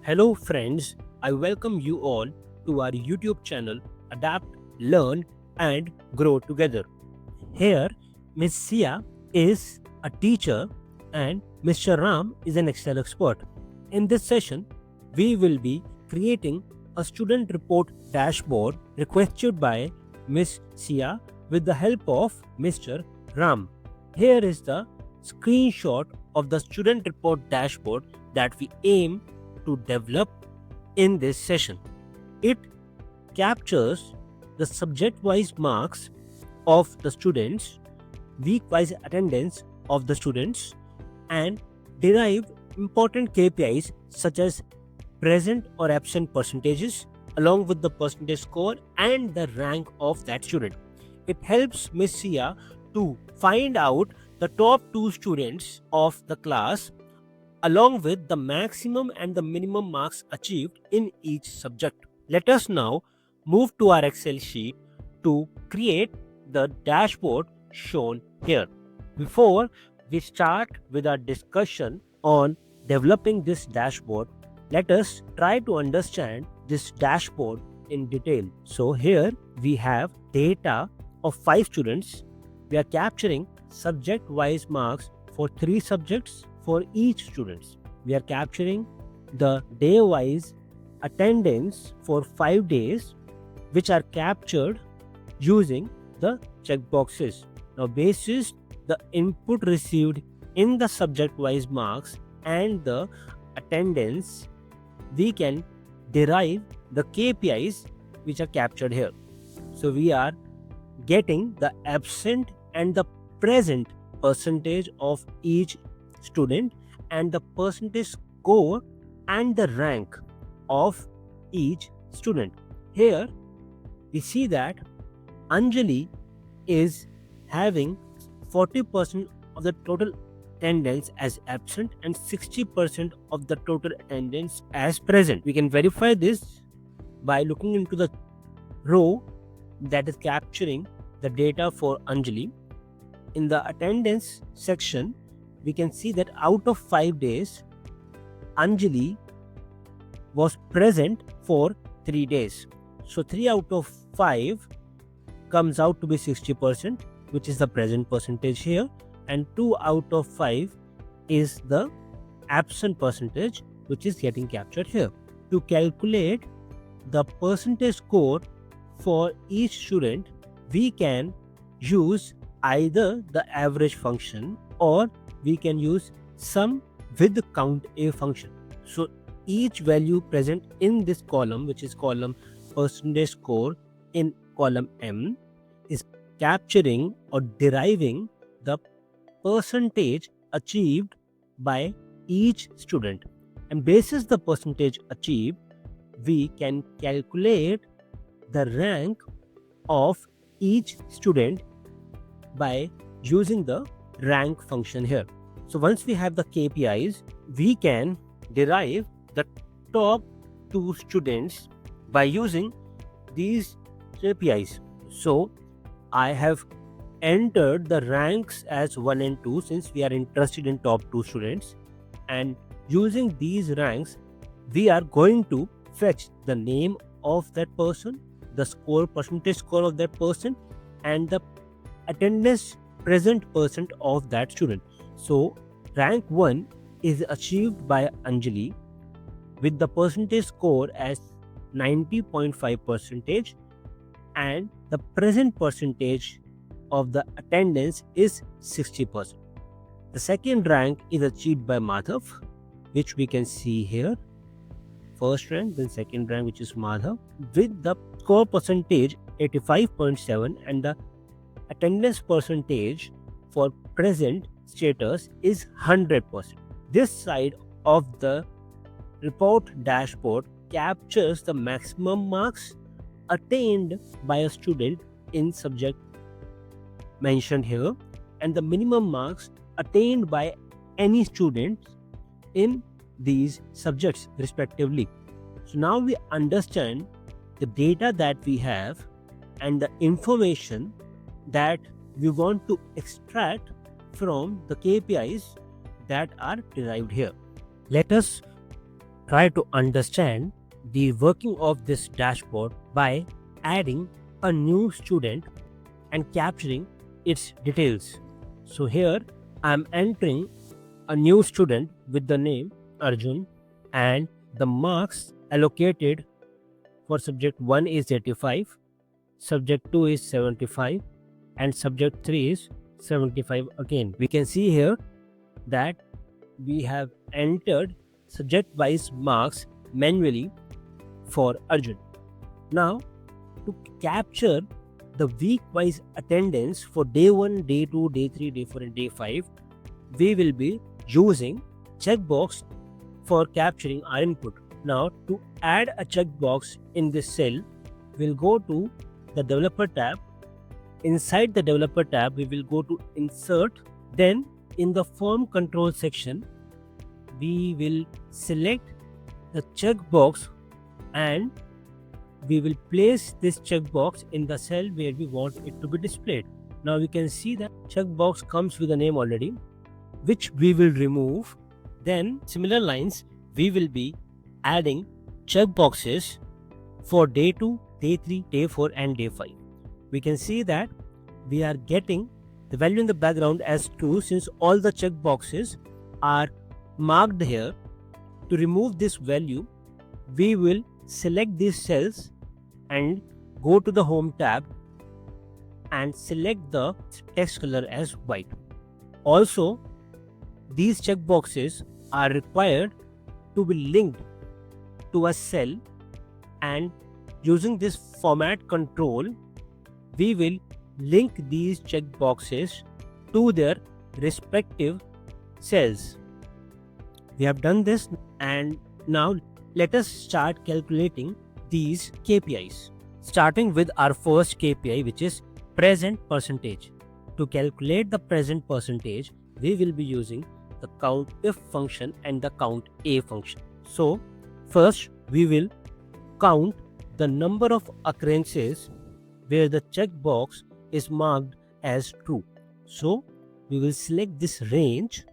Hello, friends. I welcome you all to our YouTube channel Adapt, Learn, and Grow Together. Here, Miss Sia is a teacher and Mr. Ram is an Excel expert. In this session, we will be creating a student report dashboard requested by Miss Sia with the help of Mr. Ram. Here is the screenshot of the student report dashboard that we aim to develop in this session. It captures the subject wise marks of the students, week wise attendance of the students, and derive important KPIs such as present or absent percentages along with the percentage score and the rank of that student. It helps Miss Sia to find out the top 2 students of the class along with the maximum and the minimum marks achieved in each subject. Let us now move to our Excel sheet to create the dashboard shown here. Before we start with our discussion on developing this dashboard, let us try to understand this dashboard in detail. So here we have data of 5 students. We are capturing subject wise marks for 3 subjects for each students. We are capturing the day wise attendance for 5 days, which are captured using the checkboxes. Now, basis the input received in the subject wise marks and the attendance, we can derive the KPIs which are captured here. So we are getting the absent and the present percentage of each student and the percentage score and the rank of each student. Here we see that Anjali is having 40% of the total attendance as absent and 60% of the total attendance as present. We can verify this by looking into the row that is capturing the data for Anjali. In the attendance section, we can see that out of 5 days, Anjali was present for 3 days. So 3 out of 5 comes out to be 60%, which is the present percentage here, and 2 out of 5 is the absent percentage, which is getting captured here. To calculate the percentage score for each student, we can use either the average function or we can use sum with the count a function. So each value present in this column, which is column percentage score in column M, is capturing or deriving the percentage achieved by each student. And basis the percentage achieved, we can calculate the rank of each student by using the rank function here. So once we have the KPIs, we can derive the top 2 students by using these KPIs. So I have entered the ranks as 1 and 2 since we are interested in top 2 students, and using these ranks we are going to fetch the name of that person, the score percentage score of that person, and the attendance present percent of that student. So rank 1 is achieved by Anjali with the percentage score as 90.5 percentage, and the present percentage of the attendance is 60%. The second rank is achieved by Madhav, which we can see here. First rank, then second rank, which is Madhav, with the score percentage 85.7 and the attendance percentage for present status is 100%. This side of the report dashboard captures the maximum marks attained by a student in subject mentioned here and the minimum marks attained by any student in these subjects respectively. So now we understand the data that we have and the information that we want to extract from the KPIs that are derived here. Let us try to understand the working of this dashboard by adding a new student and capturing its details. So here I am entering a new student with the name Arjun, and the marks allocated for subject 1 is 85, subject 2 is 75, and subject 3 is 75 again. We can see here that we have entered subject wise marks manually for Arjun. Now, to capture the week wise attendance for day 1, day 2, day 3, day 4, and day 5, we will be using checkbox for capturing our input. Now, to add a checkbox in this cell, we'll go to the developer tab. Inside the developer tab, we will go to insert. Then in the form control section, we will select the checkbox and we will place this checkbox in the cell where we want it to be displayed. Now we can see that checkbox comes with a name already, which we will remove. Then similar lines, we will be adding checkboxes for day 2, day 3, day 4, and day 5. We can see that we are getting the value in the background as true since all the checkboxes are marked here. To remove this value, we will select these cells and go to the home tab and select the text color as white. Also, these checkboxes are required to be linked to a cell, and using this format control, we will link these checkboxes to their respective cells. We have done this, and now let us start calculating these KPIs. Starting with our first KPI, which is present percentage. To calculate the present percentage, we will be using the COUNTIF function and the COUNTA function. So first we will count the number of occurrences where the checkbox is marked as true. So we will select this range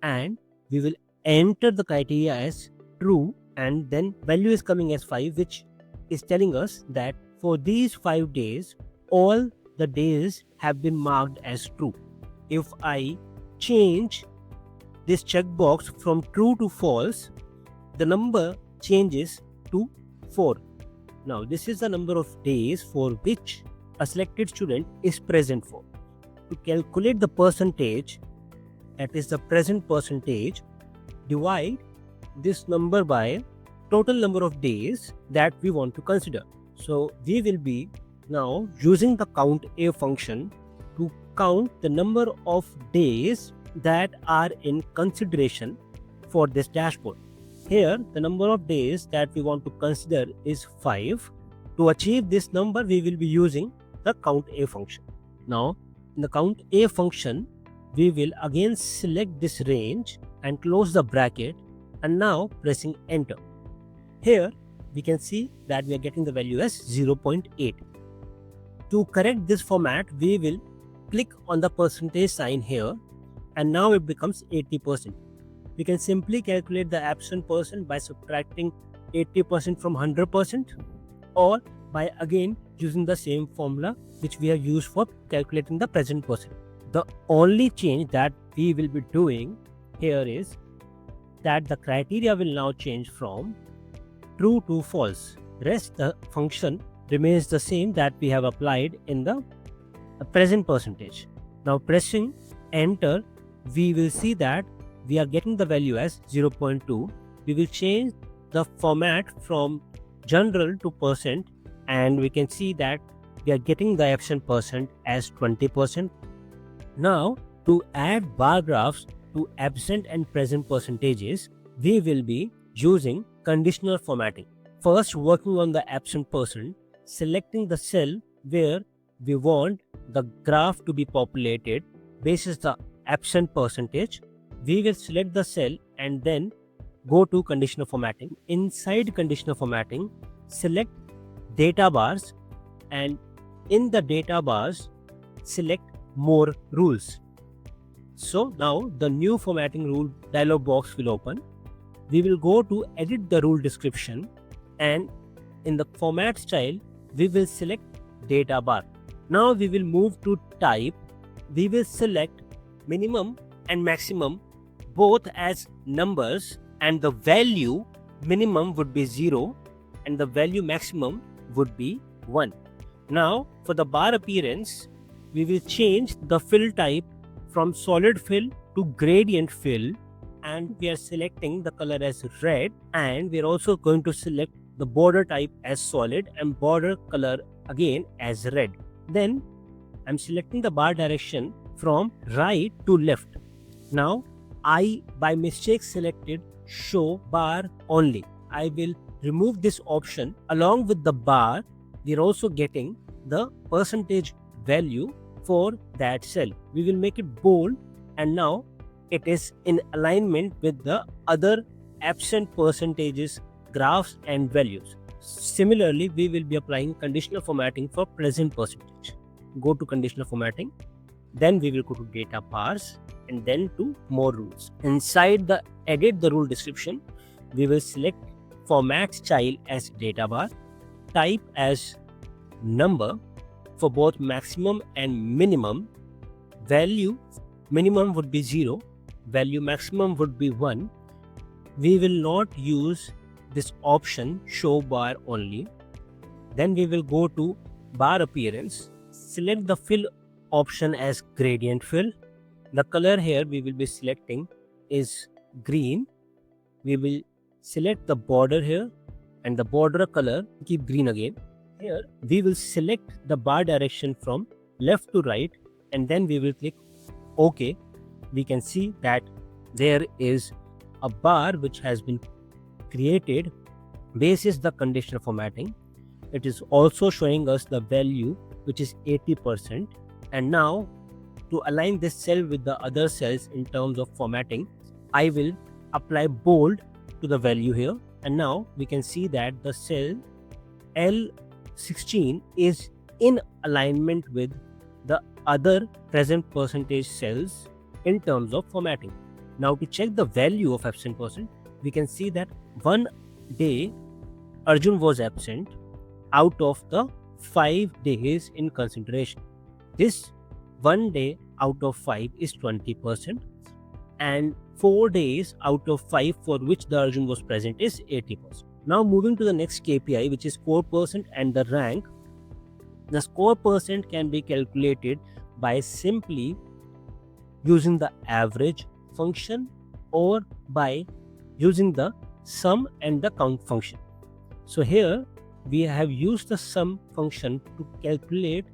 and we will enter the criteria as true, and then value is coming as 5, which is telling us that for these 5 days all the days have been marked as true. If I change this checkbox from true to false, the number changes to 4. Now this is the number of days for which a selected student is present for. To calculate the percentage, that is the present percentage, divide this number by total number of days that we want to consider. So we will be now using the COUNTA function to count the number of days that are in consideration for this dashboard. Here the number of days that we want to consider is 5. To achieve this number, we will be using the COUNTA function. Now in the COUNTA function, we will again select this range and close the bracket, and now pressing enter. Here we can see that we are getting the value as 0.8. To correct this format, we will click on the percentage sign here, and now it becomes 80%. We can simply calculate the absent percent by subtracting 80% from 100%, or by again using the same formula which we have used for calculating the present percent. The only change that we will be doing here is that the criteria will now change from true to false. Rest the function remains the same that we have applied in the present percentage. Now pressing enter, we will see that we are getting the value as 0.2. We will change the format from general to percent, and we can see that we are getting the absent percent as 20%. Now to add bar graphs to absent and present percentages, we will be using conditional formatting. First, working on the absent percent, selecting the cell where we want the graph to be populated basis the absent percentage. We will select the cell and then go to conditional formatting. Inside conditional formatting, select data bars, and in the data bars select more rules. So now the new formatting rule dialog box will open. we will go to edit the rule description, and in the format style we will select data bar. Now we will move to type. We will select minimum and maximum both as numbers, and the value minimum would be 0 and the value maximum would be 1. Now for the bar appearance, we will change the fill type from solid fill to gradient fill, and we are selecting the color as red, and we are also going to select the border type as solid and border color again as red. Then I'm selecting the bar direction from right to left. Now I by mistake selected show bar only. I will remove this option. Along with the bar, we are also getting the percentage value for that cell. We will make it bold, and now it is in alignment with the other absent percentages, graphs and values. Similarly, we will be applying conditional formatting for present percentage. Go to conditional formatting, then we will go to data bars, and then to more rules. Inside the edit the rule description, we will select format style as data bar, type as number for both maximum and minimum. Value minimum would be 0, value maximum would be 1. We will not use this option show bar only. Then we will go to bar appearance, select the fill option as gradient fill. The color here we will be selecting is green. We will select the border here, and the border color keep green again. Here we will select the bar direction from left to right, and then we will click OK. We can see that there is a bar which has been created basis the conditional formatting. It is also showing us the value which is 80%. And now to align this cell with the other cells in terms of formatting, I will apply bold to the value here, and now we can see that the cell L16 is in alignment with the other present percentage cells in terms of formatting. Now to check the value of absent percent, we can see that one day Arjun was absent out of the 5 days in consideration. This 1 day out of 5 is 20%, and 4 days out of 5 for which the Arjun was present is 80%. Now moving to the next KPI, which is score percent and the rank. The score percent can be calculated by simply using the average function or by using the sum and the count function. So here we have used the sum function to calculate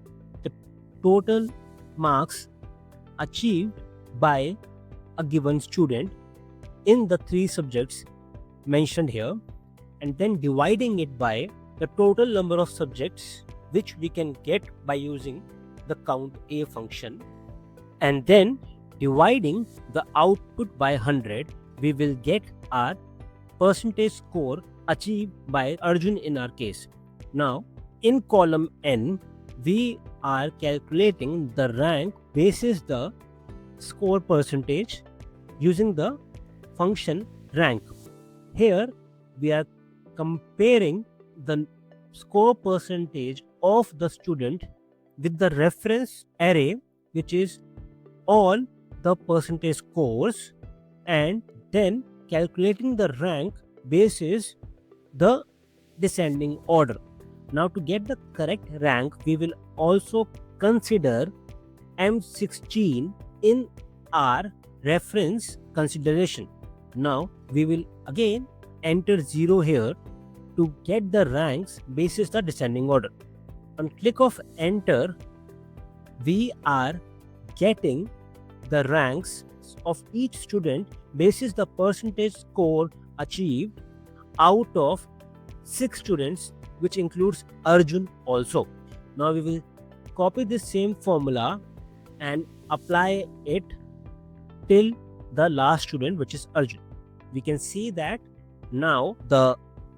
the total marks achieved by a given student in the 3 subjects mentioned here, and then dividing it by the total number of subjects which we can get by using the count A function, and then dividing the output by 100, we will get our percentage score achieved by Arjun in our case. Now in column N, we are calculating the rank basis the score percentage using the function rank. Here we are comparing the score percentage of the student with the reference array, which is all the percentage scores, and then calculating the rank basis the descending order. Now to get the correct rank, we will also consider M16 in our reference consideration. Now we will again enter 0 here to get the ranks basis the descending order. On click of enter, we are getting the ranks of each student basis the percentage score achieved out of 6 students, which includes Arjun also. Now we will copy this same formula and apply it till the last student, which is Arjun. We can see that now the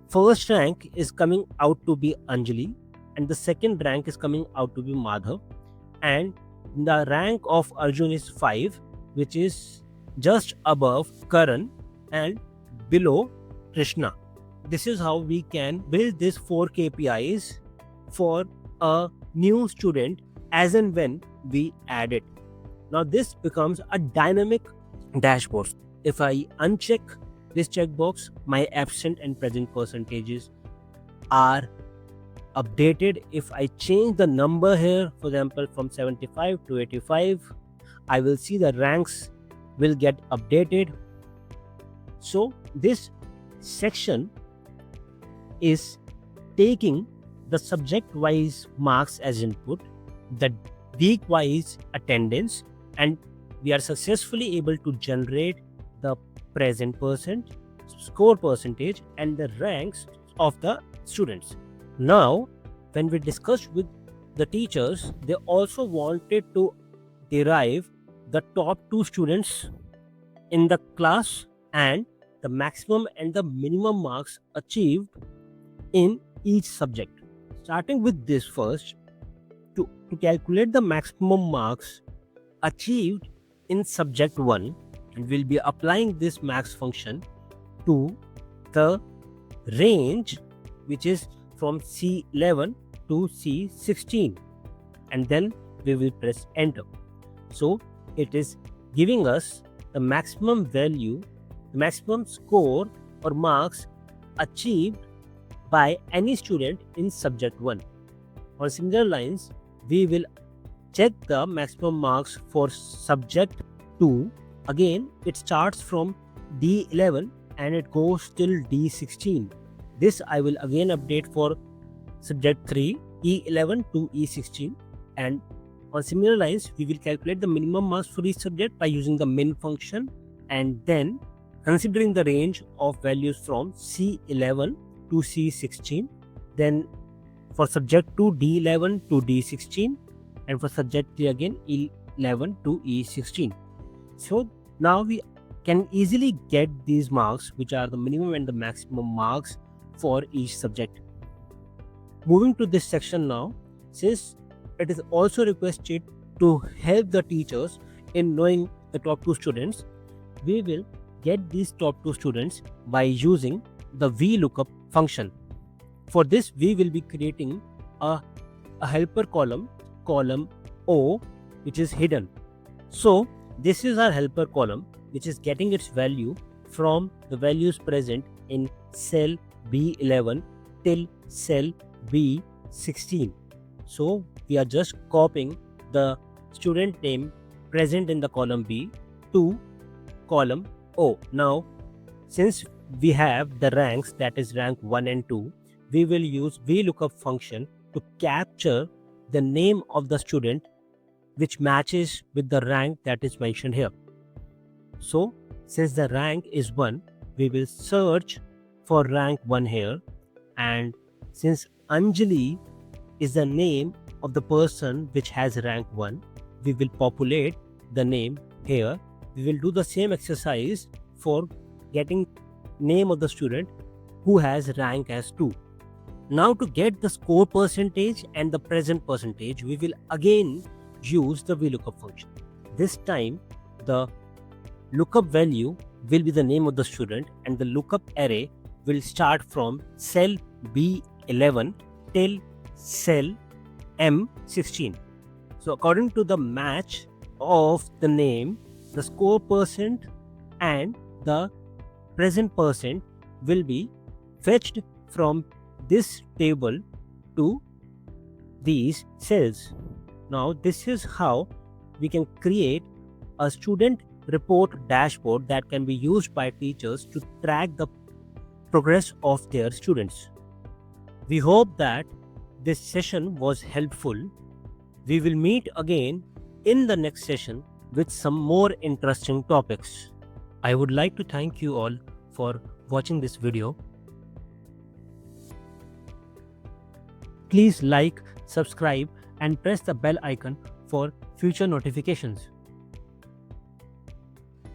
first rank is coming out to be Anjali, and the second rank is coming out to be Madhav, and the rank of Arjun is 5, which is just above Karan, and below Krishna. This is how we can build these 4 KPIs for a new student as and when we add it. Now this becomes a dynamic dashboard. If I uncheck this checkbox, my absent and present percentages are updated. If I change the number here, for example, from 75 to 85, I will see the ranks will get updated. So this section is taking the subject wise marks as input, the week wise attendance, and we are successfully able to generate the present percent, score percentage, and the ranks of the students. Now, when we discussed with the teachers, they also wanted to derive the top 2 students in the class and the maximum and the minimum marks achieved in each subject. Starting with this first, to calculate the maximum marks achieved in subject 1, and we'll be applying this max function to the range which is from C11 to C16, and then we will press enter. So it is giving us the maximum value, the maximum score or marks achieved by any student in subject 1. On similar lines, we will check the maximum marks for subject 2. Again, it starts from D11 and it goes till D16. This I will again update for subject 3, E11 to E16, and on similar lines, we will calculate the minimum marks for each subject by using the min function, and then considering the range of values from C11 to C16, then for subject 2 D11 to D16, and for subject 3 again E11 to E16. So now we can easily get these marks, which are the minimum and the maximum marks for each subject. Moving to this section now, since it is also requested to help the teachers in knowing the top 2 students, we will get these top 2 students by using the VLOOKUP function. For this, we will be creating a helper column O, which is hidden. So this is our helper column, which is getting its value from the values present in cell B11 till cell B16. So we are just copying the student name present in the column B to column O. Now, since we have the ranks, that is rank 1 and 2, we will use VLOOKUP function to capture the name of the student which matches with the rank that is mentioned here. So since the rank is 1, we will search for rank 1 here, and since Anjali is the name of the person which has rank 1, we will populate the name here. We will do the same exercise for getting name of the student who has rank as 2. Now to get the score percentage and the present percentage, we will again use the VLOOKUP function. This time the lookup value will be the name of the student, and the lookup array will start from cell B11 till cell M16. So according to the match of the name, the score percent and the present percent will be fetched from this table to these cells. Now this is how we can create a student report dashboard that can be used by teachers to track the progress of their students. We hope that this session was helpful. We will meet again in the next session with some more interesting topics. I would like to thank you all for watching this video. Please like, subscribe, and press the bell icon for future notifications.